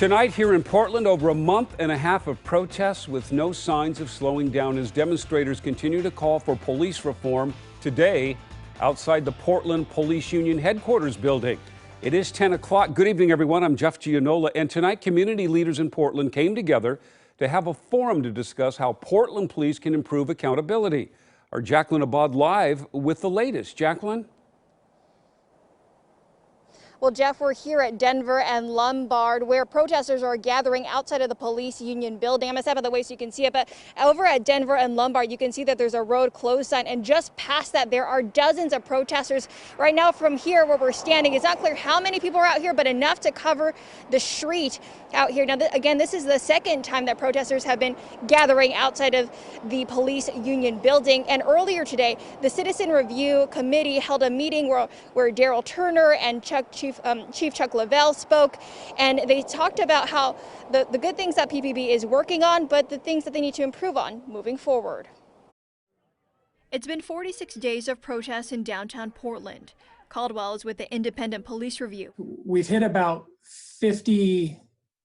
Tonight here in Portland, over a month and a half of protests with no signs of slowing down as demonstrators continue to call for police reform. Today, outside the Portland Police Union headquarters building. It is 10 o'clock. Good evening, everyone. I'm Jeff Gianola. And tonight, community leaders in Portland came together to have a forum to discuss how Portland police can improve accountability. Our Jacqueline Abad live with the latest. Jacqueline? Well, Jeff, we're here at Denver and Lombard, where protesters are gathering outside of the police union building. I'm going to step out of the way so you can see it, but over at Denver and Lombard, you can see that there's a road closed sign, and just past that, there are dozens of protesters. Right now, from here where we're standing, it's not clear how many people are out here, but enough to cover the street out here. Now, again, this is the second time that protesters have been gathering outside of the police union building. And earlier today, the Citizen Review Committee held a meeting where Daryl Turner and Chief Chuck Leavell spoke, and they talked about how the good things that PPB is working on, but the things that they need to improve on moving forward. It's been 46 days of protests in downtown Portland. Caldwell is with the Independent Police Review. We've hit about 50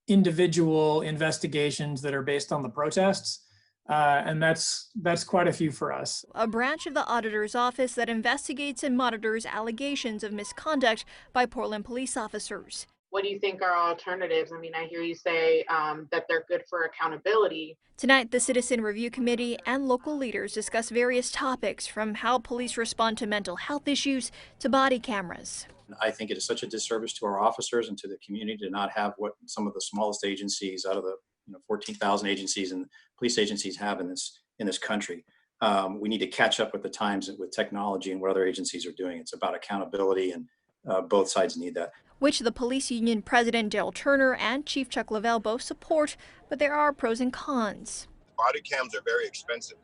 individual investigations that are based on the protests. And that's quite a few for us. A branch of the auditor's office that investigates and monitors allegations of misconduct by Portland police officers. What do you think are alternatives? I mean, I hear you say that they're good for accountability. Tonight, the Citizen Review Committee and local leaders discuss various topics, from how police respond to mental health issues to body cameras. I think it is such a disservice to our officers and to the community to not have what some of the smallest agencies out of the 14,000 agencies and police agencies have in this country. We need to catch up with the times with technology and what other agencies are doing. It's about accountability, and both sides need that. Which the police union president Daryl Turner and Chief Chuck Leavell both support, but there are pros and cons. Body cams are very expensive,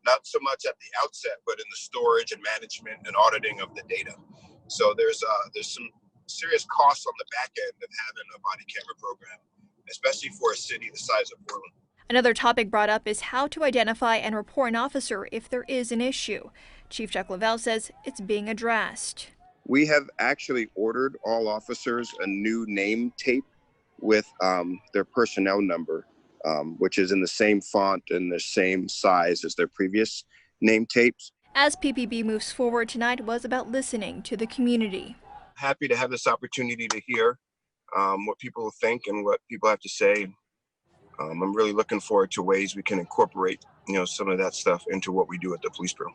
not so much at the outset, but in the storage and management and auditing of the data. So there's some serious costs on the back end of having a body camera program, especially for a city the size of Portland. Another topic brought up is how to identify and report an officer if there is an issue. Chief Chuck Leavell says it's being addressed. We have actually ordered all officers a new name tape with their personnel number, which is in the same font and the same size as their previous name tapes. As PPB moves forward, tonight was about listening to the community. Happy to have this opportunity to hear what people think and what people have to say. I'm really looking forward to ways we can incorporate, some of that stuff into what we do at the police bureau.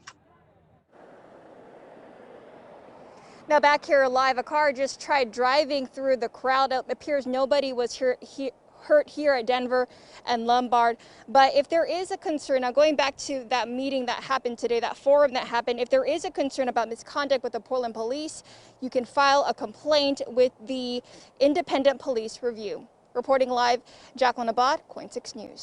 Now back here live, a car just tried driving through the crowd. It appears nobody was hurt here at Denver and Lombard. But if there is a concern, now going back to that meeting that happened today, that forum that happened, if there is a concern about misconduct with the Portland police, you can file a complaint with the Independent Police Review. Reporting live, Jacqueline Abad, KOIN 6 News.